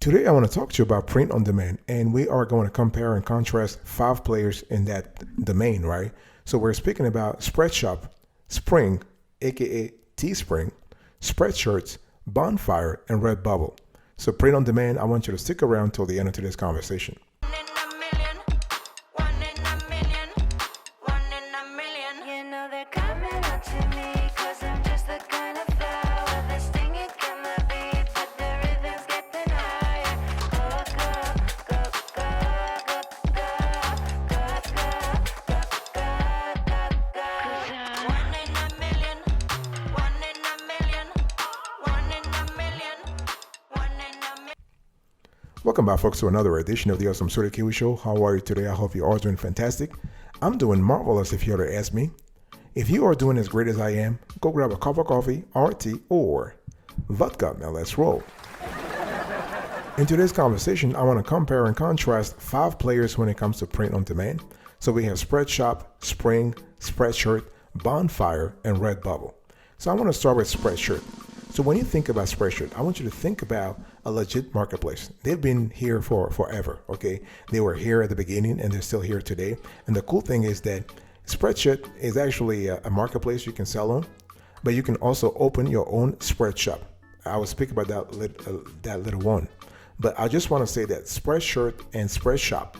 Today I want to talk to you about print on demand, and we are going to compare and contrast 5 players in that domain, right? So we're speaking about Spreadshop, Spring, aka Teespring, Spreadshirts, Bonfire, and Redbubble. So print on demand, I want you to stick around till the end of today's conversation. Welcome back, folks, to another edition of the Awesome Sort of Kiwi Show. How are you today? I hope you are doing fantastic. I'm doing marvelous if you were to ask me. If you are doing as great as I am, go grab a cup of coffee, or tea, or vodka. Now let's roll. In today's conversation, I want to compare and contrast 5 players when it comes to print on demand. So we have Spreadshop, Spring, Spreadshirt, Bonfire, and Redbubble. So I want to start with Spreadshirt. So when you think about Spreadshirt, I want you to think about a legit marketplace. They've been here for forever, okay? They were here at the beginning and they're still here today. And the cool thing is that Spreadshirt is actually a marketplace you can sell on, but you can also open your own Spreadshop. I will speak about that little one. But I just want to say that Spreadshirt and Spreadshop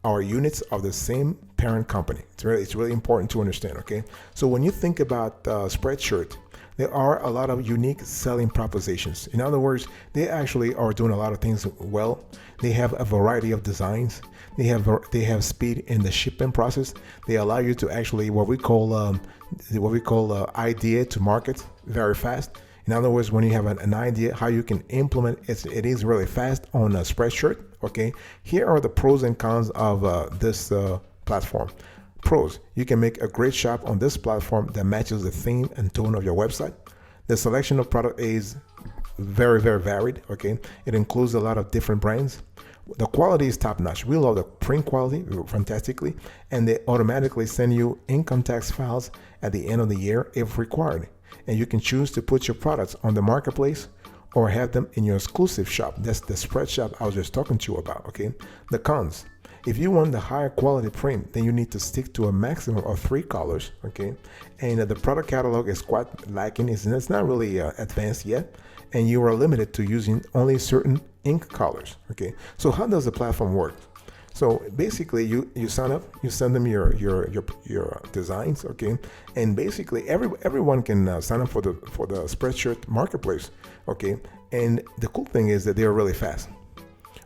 are units of the same parent company. It's really important to understand, okay? So when you think about Spreadshirt, there are a lot of unique selling propositions. In other words, they actually are doing a lot of things well. They have a variety of designs. They have speed in the shipping process. They allow you to actually what we call idea to market very fast. In other words, when you have an idea how you can implement it is really fast on a Spreadshirt. Okay, here are the pros and cons of this platform. Pros: you can make a great shop on this platform that matches the theme and tone of your website. The selection of product is very varied. Okay, it includes a lot of different brands. The quality is top notch. We love the print quality fantastically, and they automatically send you income tax files at the end of the year if required. And you can choose to put your products on the marketplace or have them in your exclusive shop. That's the Spreadshop I was just talking to you about. Okay, the cons: if you want the higher quality print, then you need to stick to a maximum of 3 colors, okay? And the product catalog is quite lacking. It's not really advanced yet, and you are limited to using only certain ink colors, okay? So how does the platform work? So basically, you sign up, you send them your designs, okay? And basically, everyone can sign up for the Spreadshirt marketplace, okay? And the cool thing is that they are really fast.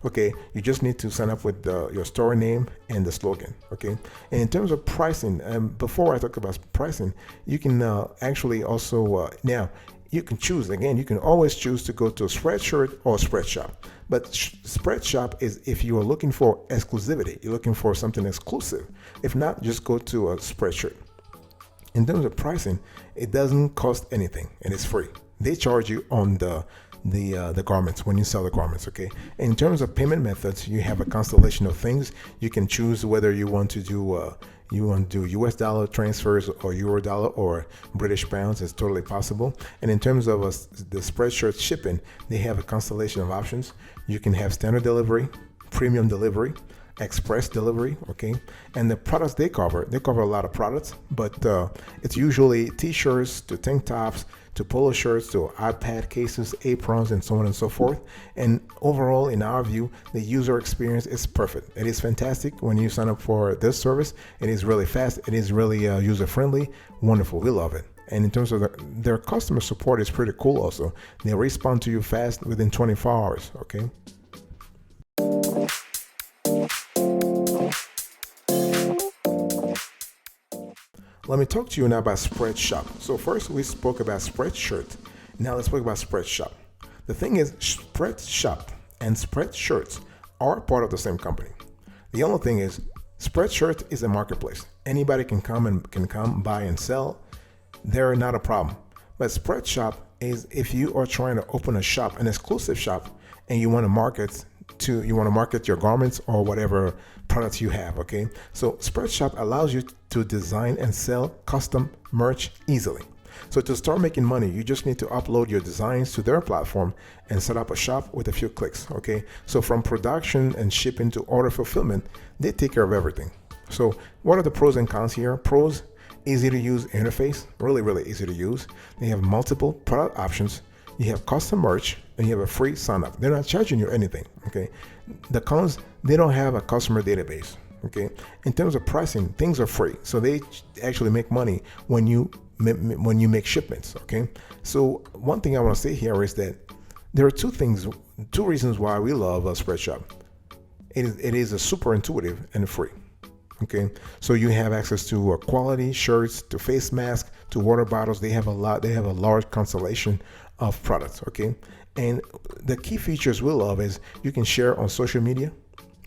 Okay, you just need to sign up with your store name and the slogan. Okay, and in terms of pricing, before I talk about pricing, you can actually also now you can choose again. You can always choose to go to a Spreadshirt or Spreadshop. But Spreadshop is if you are looking for exclusivity, you're looking for something exclusive. If not, just go to a Spreadshirt. In terms of pricing, it doesn't cost anything and it's free. They charge you on the garments when you sell the garments. Okay, in terms of payment methods, you have a constellation of things. You can choose whether you want to do US dollar transfers or Euro dollar or British pounds. It's totally possible. And in terms of the Spreadshirt shipping, they have a constellation of options. You can have standard delivery, premium delivery, express delivery, okay? And the products they cover a lot of products, but it's usually t-shirts to tank tops to polo shirts to iPad cases, aprons, and so on and so forth. And overall, in our view, the user experience is perfect. It is fantastic when you sign up for this service. It is really fast. It is really user-friendly. Wonderful. We love it. And in terms of their customer support is pretty cool also. They respond to you fast within 24 hours, okay? Let me talk to you now about Spreadshop. So first we spoke about Spreadshirt. Now let's talk about Spreadshop. The thing is, Spreadshop and Spreadshirts are part of the same company. The only thing is, Spreadshirt is a marketplace. Anybody can come buy and sell. They're not a problem. But Spreadshop is if you are trying to open a shop, an exclusive shop, and you want to market your garments or whatever products you have, okay? So Spreadshop allows you to design and sell custom merch easily. So to start making money, you just need to upload your designs to their platform and set up a shop with a few clicks, okay? So from production and shipping to order fulfillment, they take care of everything. So what are the pros and cons here? Pros: easy to use interface, really easy to use. They have multiple product options. You have custom merch, and you have a free sign up. They're not charging you anything, okay? The cons: they don't have a customer database, okay? In terms of pricing, things are free, so they actually make money when you make shipments, okay? So one thing I want to say here is that there are two reasons why we love Spreadshop. It is a super intuitive and free. Okay, so you have access to quality shirts, to face masks, to water bottles. They have a large constellation of products. Okay, and the key features we love is you can share on social media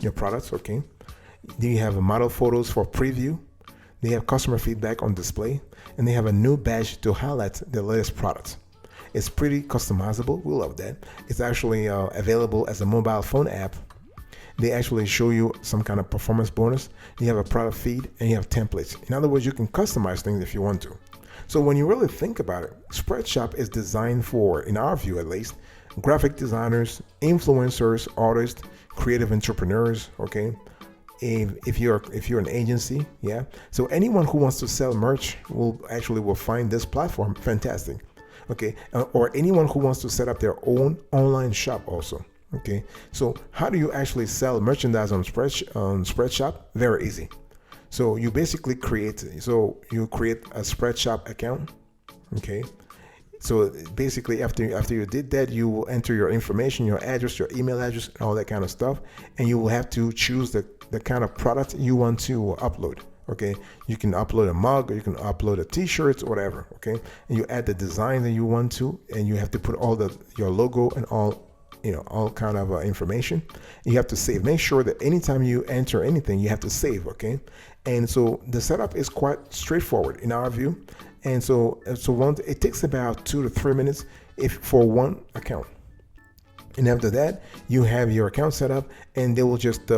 your products. Okay, they have model photos for preview. They have customer feedback on display, and they have a new badge to highlight the latest products. It's pretty customizable. We love that. It's actually available as a mobile phone app. They actually show you some kind of performance bonus. You have a product feed and you have templates. In other words, you can customize things if you want to. So when you really think about it, Spreadshop is designed for, in our view at least, graphic designers, influencers, artists, creative entrepreneurs, okay? If you're an agency, yeah. So anyone who wants to sell merch will find this platform fantastic, okay? Or anyone who wants to set up their own online shop also. Okay, so how do you actually sell merchandise on Spreadshop? Very easy. So you basically create a Spreadshop account. Okay, so basically after you did that, you will enter your information, your address, your email address, and all that kind of stuff, and you will have to choose the kind of product you want to upload. Okay, you can upload a mug, or you can upload a t-shirt, whatever. Okay, and you add the design that you want to, and you have to put all your logo and all kind of information. You have to save. Make sure that anytime you enter anything, you have to save, okay? And so the setup is quite straightforward in our view. And so it takes about 2 to 3 minutes for one account. And after that, you have your account set up, and they will just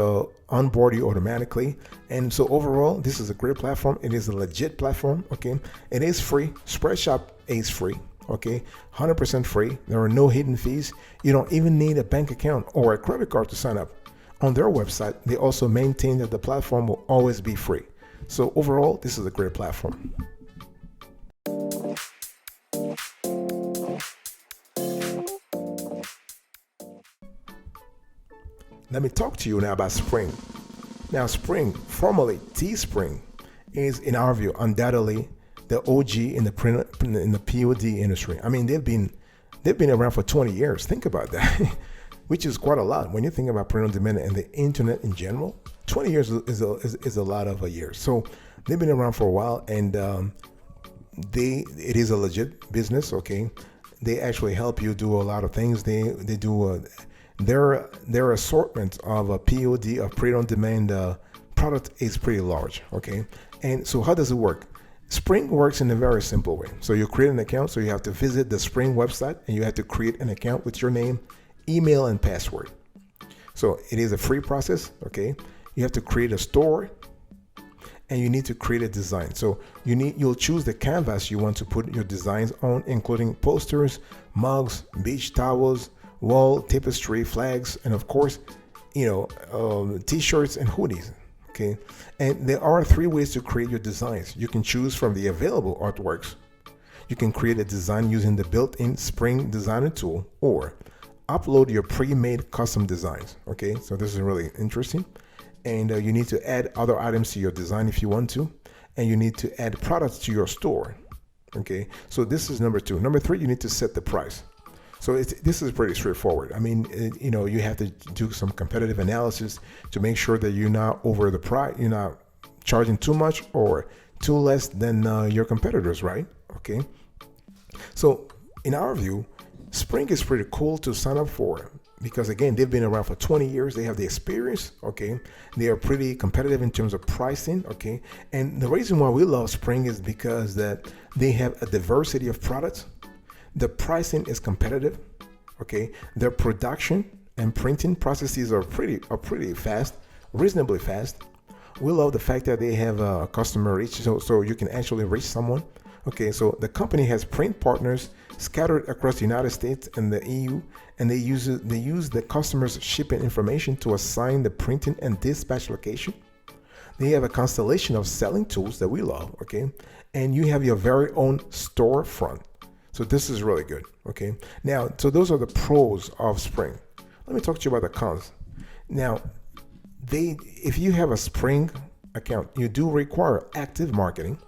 onboard you automatically. And so overall, this is a great platform. It is a legit platform, okay? It is free. Spreadshop is free. Okay, 100% free. There are no hidden fees. You don't even need a bank account or a credit card to sign up. On their website, they also maintain that the platform will always be free. So overall, this is a great platform. Let me talk to you now about Spring. Now, Spring, formerly Teespring, is, in our view, undoubtedly the OG in the POD industry. I mean, they've been around for 20 years. Think about that, which is quite a lot when you think about print on demand and the internet in general. 20 years is a lot of years. So they've been around for a while, and it is a legit business. Okay, they actually help you do a lot of things. They do their assortment of a POD of print on demand product is pretty large. Okay, and so how does it work? Spring works in a very simple way. So you create an account, so you have to visit the Spring website, and you have to create an account with your name, email, and password. So it is a free process, okay? You have to create a store, and you need to create a design. So you'll choose the canvas you want to put your designs on, including posters, mugs, beach towels, wall tapestry, flags, and of course, t-shirts and hoodies. Okay, and there are 3 ways to create your designs. You can choose from the available artworks. You can create a design using the built-in Spring Designer tool, or upload your pre-made custom designs. Okay, so this is really interesting. And you need to add other items to your design if you want to, and you need to add products to your store. Okay, so this is number 2. Number 3, you need to set the price. So this is pretty straightforward. I mean, you have to do some competitive analysis to make sure that you're not over the price, you're not charging too much or too less than your competitors, right? Okay. So in our view, Spring is pretty cool to sign up for because, again, they've been around for 20 years. They have the experience, okay? They are pretty competitive in terms of pricing, okay? And the reason why we love Spring is because that they have a diversity of products. The pricing is competitive, okay? Their production and printing processes are pretty fast, reasonably fast. We love the fact that they have a customer reach, so you can actually reach someone Okay, so the company has print partners scattered across the United States and the EU, and they use the customer's shipping information to assign the printing and dispatch location. They have a constellation of selling tools that we love, okay? And you have your very own storefront. So this is really good, okay? Now, so those are the pros of Spring. Let me talk to you about the cons. Now, if you have a Spring account, you do require active marketing.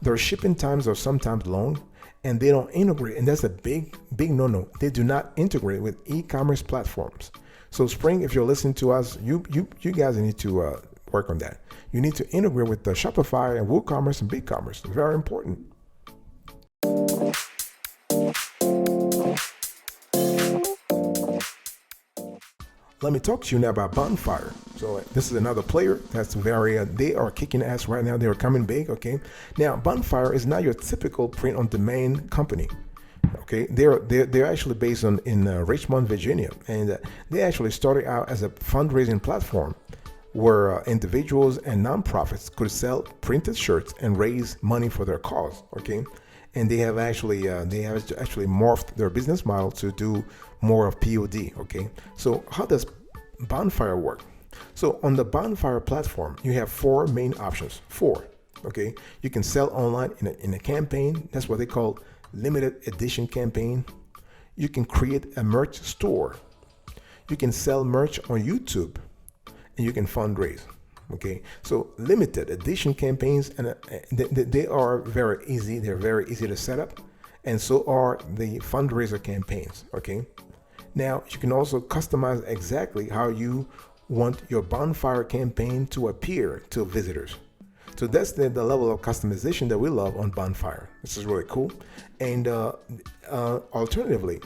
Their shipping times are sometimes long, and they don't integrate, and that's a big no-no. They do not integrate with e-commerce platforms. So Spring, if you're listening to us, you guys need to work on that. You need to integrate with the Shopify and WooCommerce and BigCommerce. Very important. Let me talk to you now about Bonfire. So this is another player that's they are kicking ass right now. They are coming big, okay? Now, Bonfire is not your typical print-on-demand company. Okay, they're actually based in Richmond, Virginia, and they actually started out as a fundraising platform where individuals and nonprofits could sell printed shirts and raise money for their cause. Okay, and they have actually morphed their business model to do more of POD. Okay, so how does Bonfire work? So on the Bonfire platform, you have four main options. Okay, you can sell online in a campaign. That's what they call limited edition campaign. You can create a merch store. You can sell merch on YouTube, and you can fundraise. Okay, so limited edition campaigns, and they are very easy. They're very easy to set up, and so are the fundraiser campaigns. Okay, now you can also customize exactly how you want your Bonfire campaign to appear to visitors. So that's the level of customization that we love on Bonfire. This is really cool. And alternatively,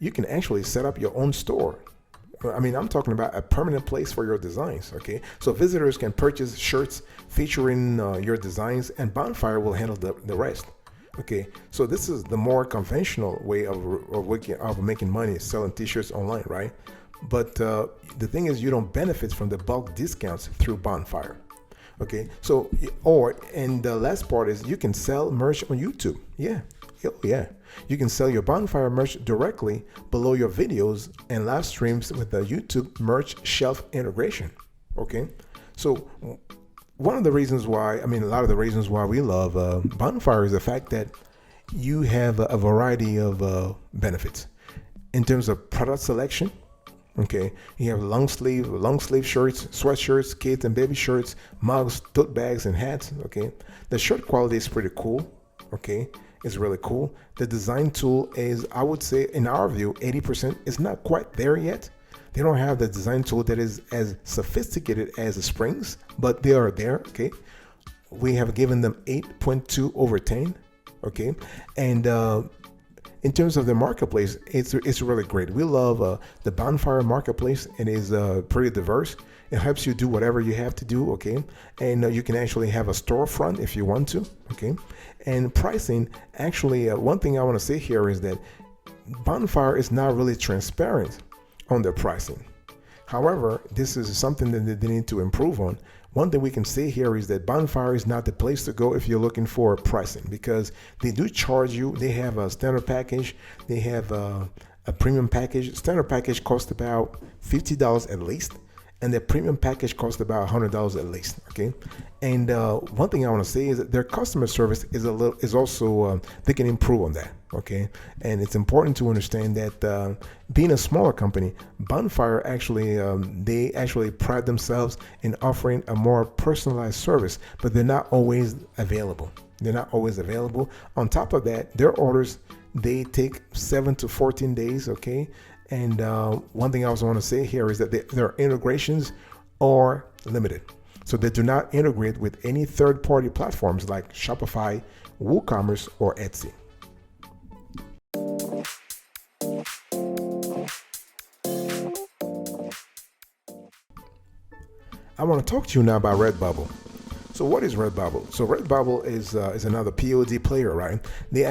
you can actually set up your own store. I mean, I'm talking about a permanent place for your designs, okay? So visitors can purchase shirts featuring your designs, and Bonfire will handle the rest, okay? So this is the more conventional way of making money, selling t-shirts online, right? But the thing is, you don't benefit from the bulk discounts through Bonfire. Okay, so and the last part is you can sell merch on YouTube. Yeah, you can sell your Bonfire merch directly below your videos and live streams with the YouTube merch shelf integration. Okay, so one of the reasons why, a lot of the reasons why we love Bonfire is the fact that you have a variety of benefits in terms of product selection. Okay, you have long sleeve shirts, sweatshirts, kids and baby shirts, mugs, tote bags, and hats. Okay, the shirt quality is pretty cool. Okay, it's really cool. The design tool is, I would say, in our view, 80%. It's not quite there yet. They don't have the design tool that is as sophisticated as the Springs, but they are there. Okay, we have given them 8.2 over 10. Okay, and in terms of the marketplace, it's really great. We love the Bonfire marketplace. It is pretty diverse. It helps you do whatever you have to do, okay? And you can actually have a storefront if you want to, okay? And pricing, actually, one thing I want to say here is that Bonfire is not really transparent on their pricing. However, this is something that they need to improve on. One thing we can say here is that Bonfire is not the place to go if you're looking for pricing, because they do charge you. They have a standard package. They have a premium package. Standard package costs about $50 at least, and the premium package costs about $100 at least. Okay, and one thing I want to say is that their customer service is also they can improve on that. Okay, and it's important to understand that being a smaller company, Bonfire they actually pride themselves in offering a more personalized service, but they're not always available. On top of that, their orders, they take 7 to 14 days. Okay, and one thing I also want to say here is that their integrations are limited. So they do not integrate with any third-party platforms like Shopify, WooCommerce, or Etsy. I want to talk to you now about Redbubble. So what is Redbubble? So Redbubble is another POD player, right? They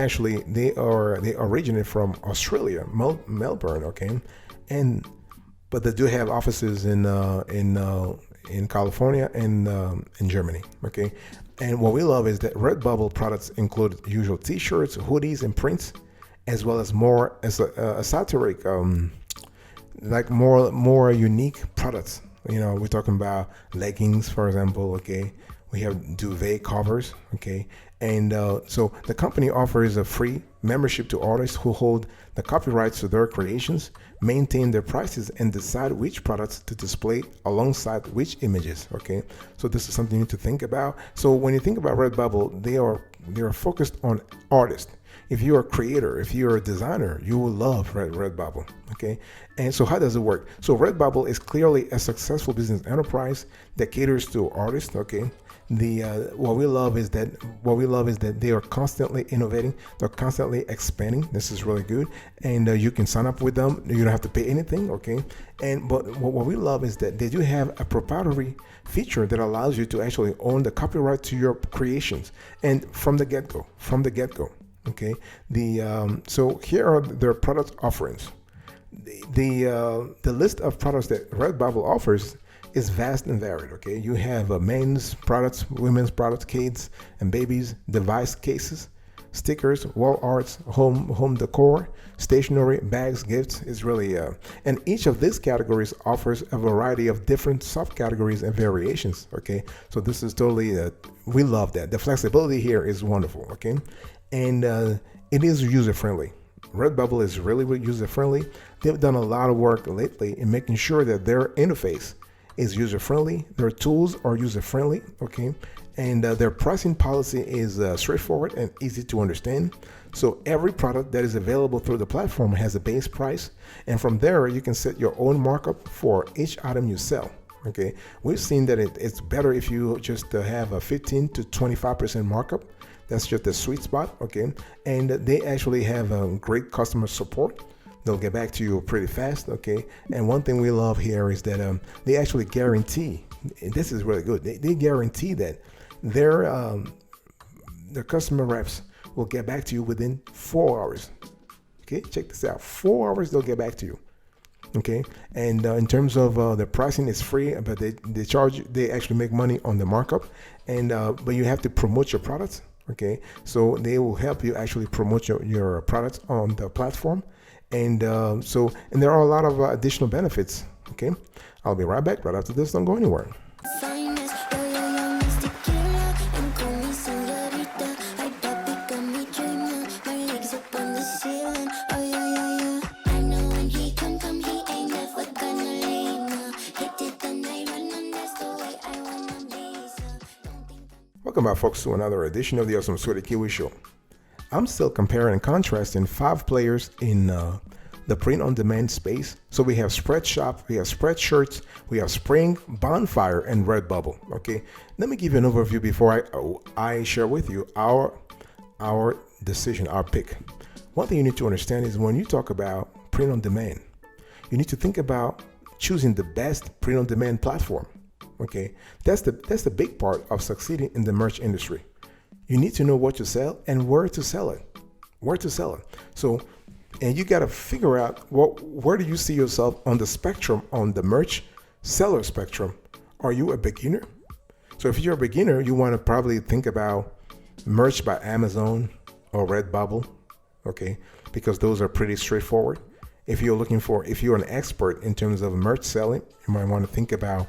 originate from Australia, Melbourne, okay, but they do have offices in in California and in Germany. Okay, and what we love is that Redbubble products include usual T-shirts, hoodies, and prints, as well as more as a satiric, like more unique products. You know, we're talking about leggings, for example. Okay, we have duvet covers. Okay, and so the company offers a free membership to artists who hold the copyrights to their creations, maintain their prices, and decide which products to display alongside which images. Okay, so this is something you need to think about. So when you think about Redbubble, they are focused on artists. If you're a creator, if you're a designer, you will love Redbubble. Okay, and so how does it work? So Redbubble is clearly a successful business enterprise that caters to artists. Okay, what we love is that they are constantly innovating. They're constantly expanding. This is really good, and you can sign up with them. You don't have to pay anything. Okay, but what we love is that they do have a proprietary feature that allows you to actually own the copyright to your creations, and from the get-go. Okay, so here are their product offerings. The list of products that Redbubble offers is vast and varied. Okay, you have men's products, women's products, kids and babies, device cases, stickers, wall arts, home decor, stationery, bags, gifts. Is really and each of these categories offers a variety of different subcategories and variations. Okay, so this is totally we love that. The flexibility here is wonderful. Okay, and it is user friendly. Redbubble is really user friendly. They've done a lot of work lately in making sure that their interface is user friendly. Their tools are user friendly. Okay, and their pricing policy is straightforward and easy to understand. So every product that is available through the platform has a base price, and from there you can set your own markup for each item you sell. Okay, we've seen that it's better if you just have a 15 to 25% markup. That's just the sweet spot. Okay, and they actually have great customer support. They'll get back to you pretty fast. Okay, and one thing we love here is that they actually guarantee, and this is really good, they guarantee that their customer reps will get back to you within 4 hours. Okay, check this out, 4 hours they'll get back to you. Okay, and in terms of the pricing, is free, but they actually make money on the markup, and but you have to promote your products. Okay, so they will help you actually promote your products on the platform, and there are a lot of additional benefits. Okay, I'll be right back right after this. Don't go anywhere. Welcome back, folks, to another edition of the Awesome Sweaty Kiwi Show. I'm still comparing and contrasting 5 players in the print-on-demand space. So we have Spreadshop, we have Spreadshirt, we have Spring, Bonfire, and Redbubble. Okay, let me give you an overview before I share with you our decision, our pick. One thing you need to understand is when you talk about print-on-demand, you need to think about choosing the best print-on-demand platform. Okay, that's the big part of succeeding in the merch industry. You need to know what to sell and where to sell it. So, and you got to figure out where do you see yourself on the spectrum, on the merch seller spectrum. Are you a beginner? So if you're a beginner, you want to probably think about merch by Amazon or Redbubble. Okay, because those are pretty straightforward. If you're an expert in terms of merch selling, you might want to think about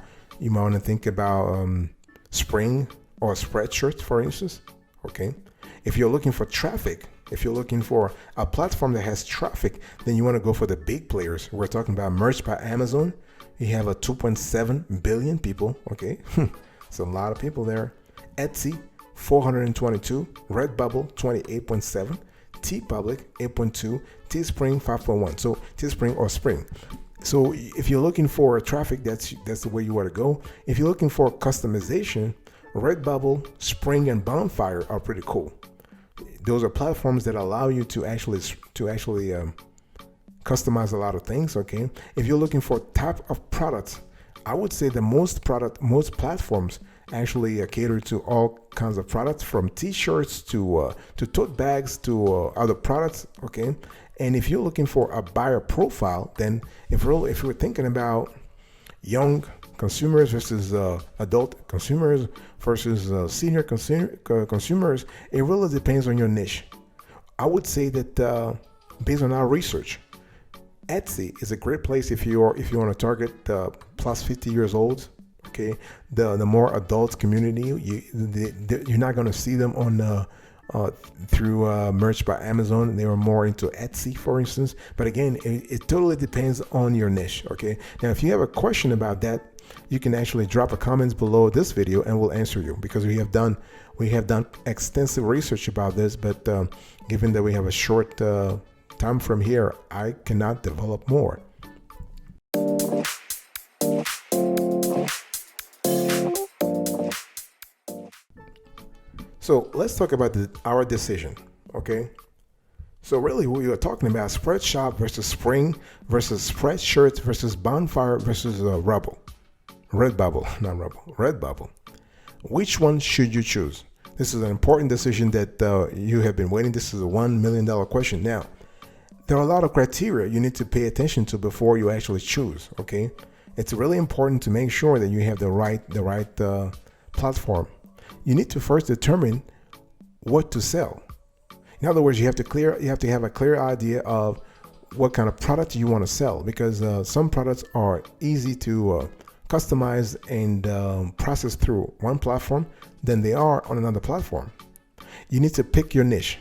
Spring or Spreadshirt, for instance. Okay, if you're looking for traffic, if you're looking for a platform that has traffic, then you want to go for the big players. We're talking about merch by Amazon. You have a 2.7 billion people. Okay, it's a lot of people there. Etsy 422, Redbubble 28.7, TeePublic 8.2, Teespring 5.1. So Teespring or Spring. So if you're looking for traffic, that's the way you want to go. If you're looking for customization, Redbubble, Spring, and Bonfire are pretty cool. Those are platforms that allow you to actually customize a lot of things. Okay. If you're looking for type of products, I would say the most platforms actually cater to all kinds of products, from t-shirts to tote bags to other products. Okay. And if you're looking for a buyer profile, then if we're thinking about young consumers versus adult consumers versus senior consumers, it really depends on your niche. I would say that based on our research, Etsy is a great place if you want to target plus 50 years old. Okay, the more adult community, you're not going to see them on through merch by Amazon. They are more into Etsy, for instance. But again, it totally depends on your niche. Okay, now if you have a question about that, you can actually drop a comment below this video and we'll answer you, because we have done extensive research about this. But given that we have a short time from here, I cannot develop more. So let's talk about our decision, okay? So really we are talking about Spreadshop versus Spring versus Spreadshirt versus Bonfire versus Redbubble, not Redbubble, Redbubble. Which one should you choose? This is an important decision that you have been waiting. This is a $1 million question. Now, there are a lot of criteria you need to pay attention to before you actually choose, okay? It's really important to make sure that you have the right platform. You need to first determine what to sell. In other words, you have to have a clear idea of what kind of product you want to sell, because some products are easy to customize and process through one platform than they are on another platform. You need to pick your niche,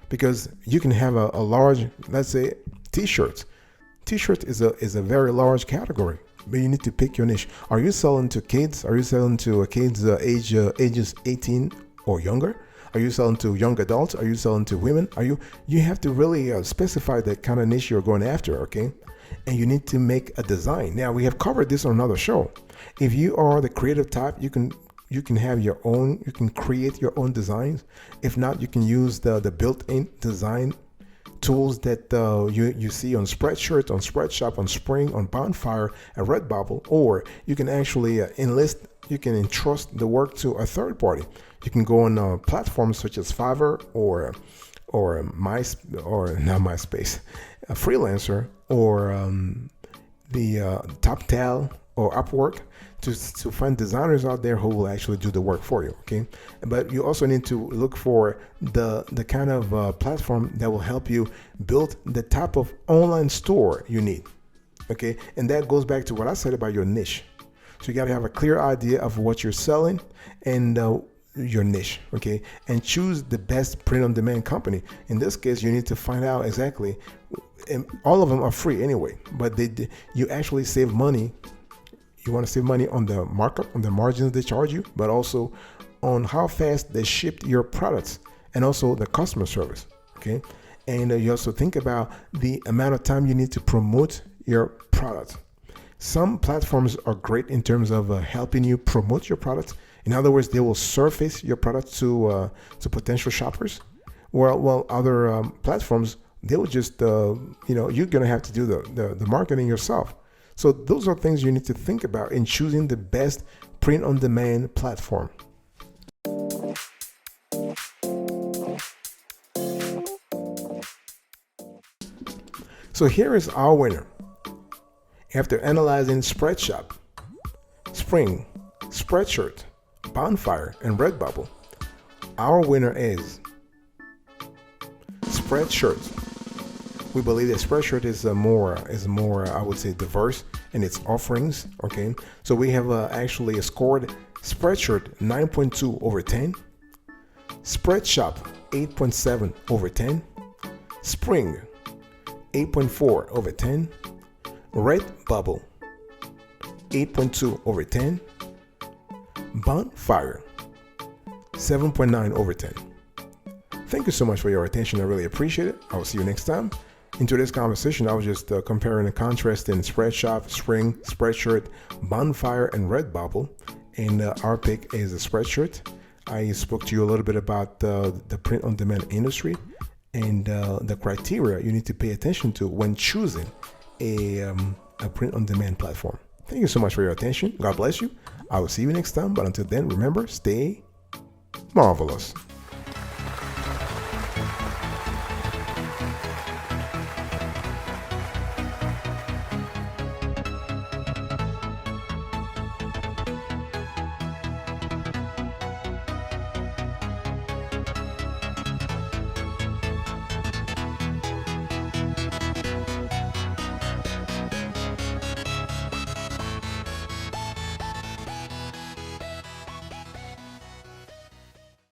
because you can have a large, let's say, t-shirts. T-shirt is a very large category. But you need to pick your niche. Are you selling to kids? Are you selling to kids ages 18 or younger? Are you selling to young adults? Are you selling to women? You have to really specify the kind of niche you're going after, okay? And you need to make a design. Now, we have covered this on another show. If you are the creative type, you can have your own, you can create your own designs. If not, you can use the built-in design tools that you see on Spreadshirt, on Spreadshop, on Spring, on Bonfire, and Redbubble. Or you can actually you can entrust the work to a third party. You can go on platforms such as Fiverr or not MySpace, a Freelancer, or the TopTal or Upwork to find designers out there who will actually do the work for you, okay? But you also need to look for the kind of platform that will help you build the type of online store you need, okay? And that goes back to what I said about your niche. So you got to have a clear idea of what you're selling and your niche, okay? And choose the best print-on-demand company. In this case, you need to find out exactly, and all of them are free anyway, but you actually save money. You want to save money on the markup, on the margins they charge you, but also on how fast they ship your products, and also the customer service, okay? And you also think about the amount of time you need to promote your product. Some platforms are great in terms of helping you promote your product. In other words, they will surface your product to potential shoppers. While other platforms, they will just, you're going to have to do the marketing yourself. So those are things you need to think about in choosing the best print-on-demand platform. So here is our winner. After analyzing Spreadshop, Spring, Spreadshirt, Bonfire, and Redbubble, our winner is Spreadshirt. We believe that Spreadshirt is more, I would say, diverse in its offerings. Okay, so we have actually scored Spreadshirt 9.2 over 10, Spreadshop 8.7 over 10, Spring 8.4 over 10, Redbubble 8.2 over 10, Bonfire 7.9 over 10. Thank you so much for your attention. I really appreciate it. I will see you next time. In today's conversation, I was just comparing and contrasting Spreadshop, Spring, Spreadshirt, Bonfire, and Redbubble. And our pick is a Spreadshirt. I spoke to you a little bit about the print-on-demand industry and the criteria you need to pay attention to when choosing a print-on-demand platform. Thank you so much for your attention. God bless you. I will see you next time. But until then, remember, stay marvelous.